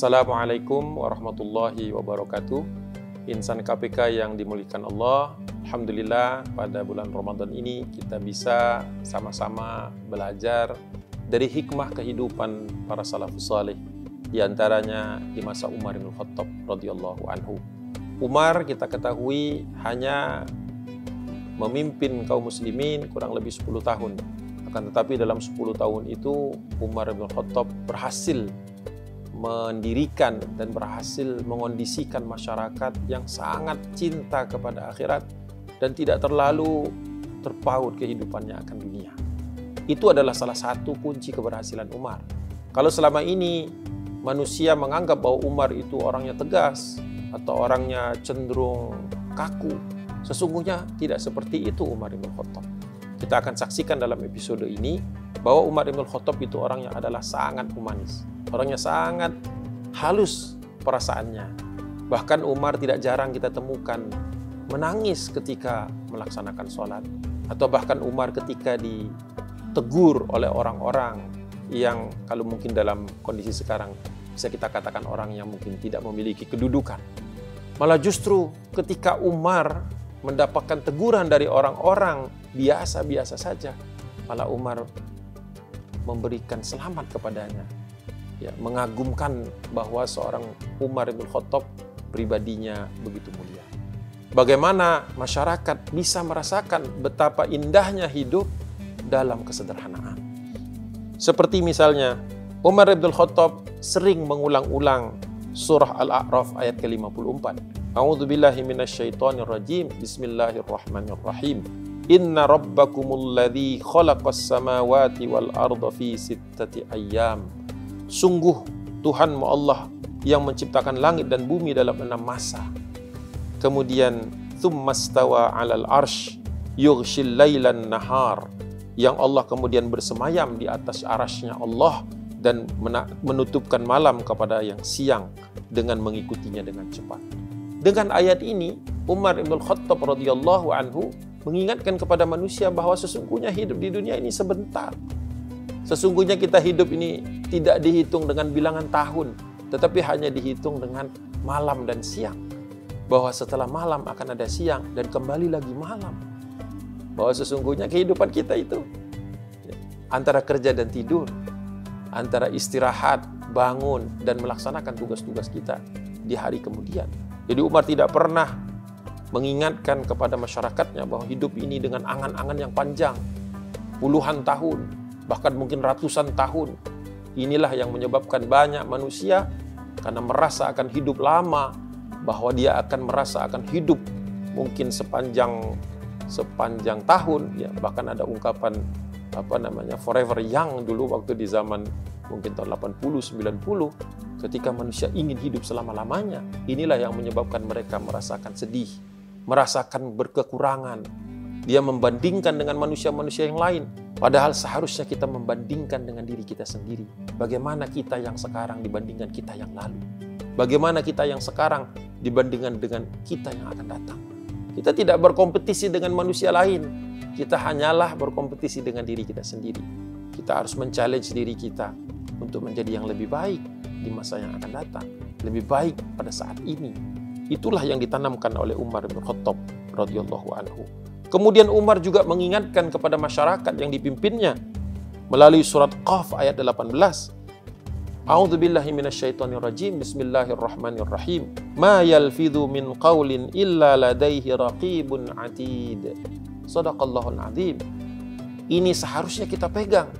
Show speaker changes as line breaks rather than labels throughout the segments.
Assalamualaikum warahmatullahi wabarakatuh. Insan KPK yang dimuliakan Allah, alhamdulillah pada bulan Ramadan ini kita bisa sama-sama belajar dari hikmah kehidupan para salafus saleh, di antaranya di masa Umar bin Khattab radhiyallahu anhu. Umar kita ketahui hanya memimpin kaum muslimin kurang lebih 10 tahun. Akan tetapi dalam 10 tahun itu Umar bin Khattab berhasil mendirikan dan berhasil mengondisikan masyarakat yang sangat cinta kepada akhirat dan tidak terlalu terpaut kehidupannya akan dunia. Itu adalah salah satu kunci keberhasilan Umar. Kalau selama ini manusia menganggap bahwa Umar itu orangnya tegas atau orangnya cenderung kaku, sesungguhnya tidak seperti itu Umar bin Khattab. Kita akan saksikan dalam episode ini bahwa Umar bin Khattab itu orangnya adalah sangat humanis. Orangnya sangat halus perasaannya. Bahkan Umar tidak jarang kita temukan menangis ketika melaksanakan sholat. Atau bahkan Umar ketika ditegur oleh orang-orang yang kalau mungkin dalam kondisi sekarang bisa kita katakan orang yang mungkin tidak memiliki kedudukan. Malah justru ketika Umar mendapatkan teguran dari orang-orang biasa-biasa saja, malah Umar memberikan selamat kepadanya. Ya, mengagumkan bahwa seorang Umar bin Khattab pribadinya begitu mulia. Bagaimana masyarakat bisa merasakan betapa indahnya hidup dalam kesederhanaan. Seperti misalnya Umar bin Khattab sering mengulang-ulang surah Al-A'raf ayat ke-54. A'udzubillahi minasyaitonirrajim. Bismillahirrahmanirrahim. Inna rabbakumul ladzi khalaqas samawati wal arda fi sittati ayyam. Sungguh Tuhanmu Allah yang menciptakan langit dan bumi dalam 6 masa. Kemudian tsummastawa 'alal arsy yughshil lailan nahar. Yang Allah kemudian bersemayam di atas arasy-Nya Allah dan menutupkan malam kepada yang siang dengan mengikutinya dengan cepat. Dengan ayat ini Umar bin Khattab radhiyallahu anhu mengingatkan kepada manusia bahwa sesungguhnya hidup di dunia ini sebentar. Sesungguhnya kita hidup ini tidak dihitung dengan bilangan tahun, tetapi hanya dihitung dengan malam dan siang. Bahwa setelah malam akan ada siang dan kembali lagi malam. Bahwa sesungguhnya kehidupan kita itu antara kerja dan tidur, antara istirahat, bangun, dan melaksanakan tugas-tugas kita di hari kemudian. Jadi Umar tidak pernah mengingatkan kepada masyarakatnya bahwa hidup ini dengan angan-angan yang panjang, puluhan tahun, bahkan mungkin ratusan tahun. Inilah yang menyebabkan banyak manusia karena merasa akan hidup lama, bahwa dia akan merasa akan hidup mungkin sepanjang tahun, ya. Bahkan ada ungkapan forever young dulu waktu di zaman mungkin tahun 80 90, ketika manusia ingin hidup selama-lamanya. Inilah yang menyebabkan mereka merasakan sedih, merasakan berkekurangan. Dia membandingkan dengan manusia-manusia yang lain. Padahal seharusnya kita membandingkan dengan diri kita sendiri. Bagaimana kita yang sekarang dibandingkan kita yang lalu? Bagaimana kita yang sekarang dibandingkan dengan kita yang akan datang? Kita tidak berkompetisi dengan manusia lain. Kita hanyalah berkompetisi dengan diri kita sendiri. Kita harus men-challenge diri kita untuk menjadi yang lebih baik di masa yang akan datang. Lebih baik pada saat ini. Itulah yang ditanamkan oleh Umar bin Khattab radhiyallahu anhu. Kemudian Umar juga mengingatkan kepada masyarakat yang dipimpinnya melalui surat Qaf ayat 18. A'udzubillahi minasyaitonirrajim. Bismillahirrahmanirrahim. Ma yalfidhu min qaulin illa ladaihi raqibun atid. Shadaqallahul azim. Ini seharusnya kita pegang,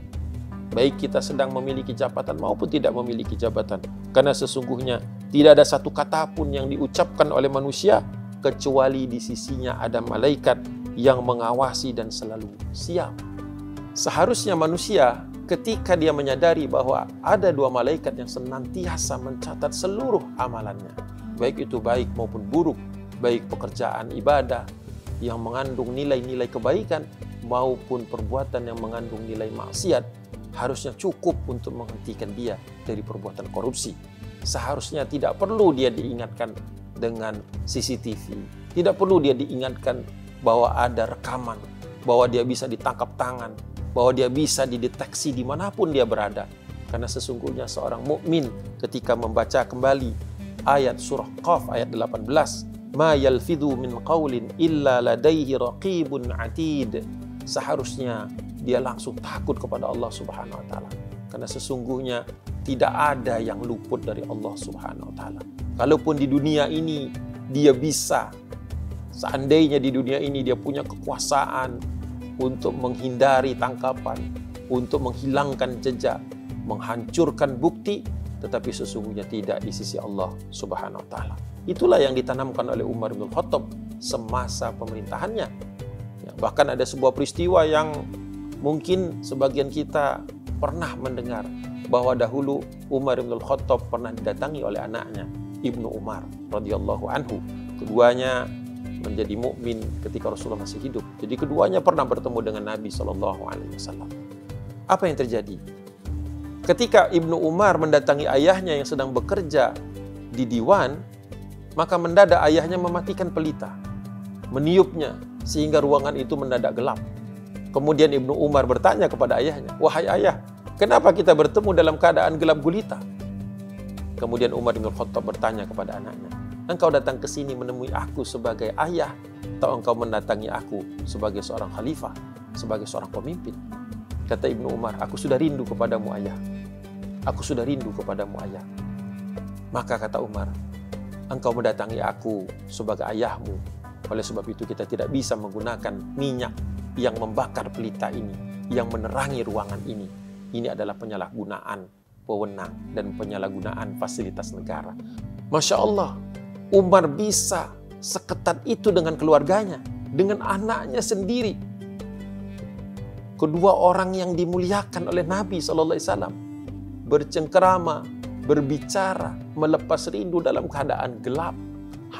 baik kita sedang memiliki jabatan maupun tidak memiliki jabatan. Karena sesungguhnya tidak ada satu kata pun yang diucapkan oleh manusia kecuali di sisinya ada malaikat yang mengawasi dan selalu siap. Seharusnya manusia ketika dia menyadari bahwa ada 2 malaikat yang senantiasa mencatat seluruh amalannya, baik itu baik maupun buruk, baik pekerjaan ibadah yang mengandung nilai-nilai kebaikan maupun perbuatan yang mengandung nilai maksiat, harusnya cukup untuk menghentikan dia dari perbuatan korupsi. Seharusnya tidak perlu dia diingatkan dengan CCTV, tidak perlu dia diingatkan bahwa ada rekaman, bahwa dia bisa ditangkap tangan, bahwa dia bisa dideteksi dimanapun dia berada. Karena sesungguhnya seorang mukmin ketika membaca kembali ayat surah Qaf ayat 18, ma yalfidhu min qaulin illa ladaihi raqibun atid. Seharusnya dia langsung takut kepada Allah Subhanahu wa taala. Karena sesungguhnya tidak ada yang luput dari Allah Subhanahu wa taala. Kalaupun di dunia ini dia bisa, seandainya di dunia ini dia punya kekuasaan untuk menghindari tangkapan, untuk menghilangkan jejak, menghancurkan bukti, tetapi sesungguhnya tidak di sisi Allah Subhanahu wa taala. Itulah yang ditanamkan oleh Umar bin Khattab semasa pemerintahannya. Ya, bahkan ada sebuah peristiwa yang mungkin sebagian kita pernah mendengar, bahwa dahulu Umar bin Khattab pernah didatangi oleh anaknya Ibnu Umar radhiyallahu anhu. Keduanya menjadi mukmin ketika Rasulullah masih hidup. Jadi keduanya pernah bertemu dengan Nabi SAW. Apa yang terjadi? Ketika Ibnu Umar mendatangi ayahnya yang sedang bekerja di diwan, maka mendadak ayahnya mematikan pelita, meniupnya sehingga ruangan itu mendadak gelap. Kemudian Ibnu Umar bertanya kepada ayahnya, "Wahai ayah, kenapa kita bertemu dalam keadaan gelap gulita?" Kemudian Umar bin Khattab bertanya kepada anaknya, "Engkau datang ke sini menemui aku sebagai ayah, atau engkau mendatangi aku sebagai seorang khalifah, sebagai seorang pemimpin?" Kata Ibnu Umar, "Aku sudah rindu kepadamu ayah. Aku sudah rindu kepadamu ayah." Maka kata Umar, "Engkau mendatangi aku sebagai ayahmu. Oleh sebab itu kita tidak bisa menggunakan minyak yang membakar pelita ini, yang menerangi ruangan ini. Ini adalah penyalahgunaan wewenang dan penyalahgunaan fasilitas negara." Masya Allah, Umar bisa seketat itu dengan keluarganya, dengan anaknya sendiri. Kedua orang yang dimuliakan oleh Nabi SAW bercengkerama, berbicara, melepas rindu dalam keadaan gelap,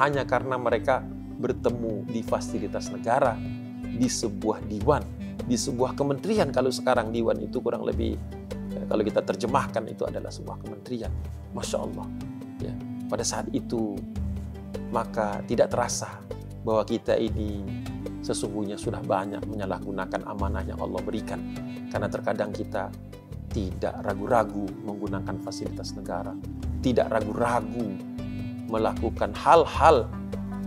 hanya karena mereka bertemu di fasilitas negara, di sebuah diwan, di sebuah kementerian. Kalau sekarang diwan itu kurang lebih, kalau kita terjemahkan itu adalah sebuah kementerian. Masya Allah. Ya, pada saat itu, maka tidak terasa bahwa kita ini sesungguhnya sudah banyak menyalahgunakan amanah yang Allah berikan. Karena terkadang kita tidak ragu-ragu menggunakan fasilitas negara, tidak ragu-ragu melakukan hal-hal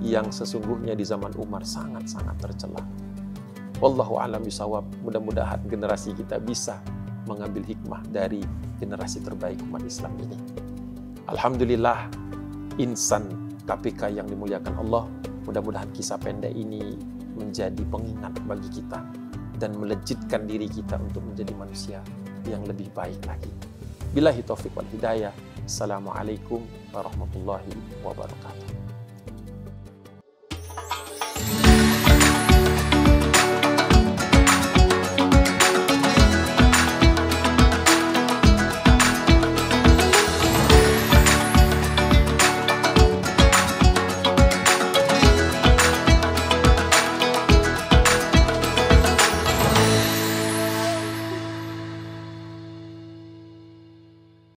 yang sesungguhnya di zaman Umar sangat-sangat tercela. Wallahu a'lam bishawab. Mudah-mudahan generasi kita bisa mengambil hikmah dari generasi terbaik umat Islam ini. Alhamdulillah, insan KPK yang dimuliakan Allah, mudah-mudahan kisah pendek ini menjadi pengingat bagi kita dan melejitkan diri kita untuk menjadi manusia yang lebih baik lagi. Billahi taufiq wal hidayah. Assalamualaikum warahmatullahi wabarakatuh.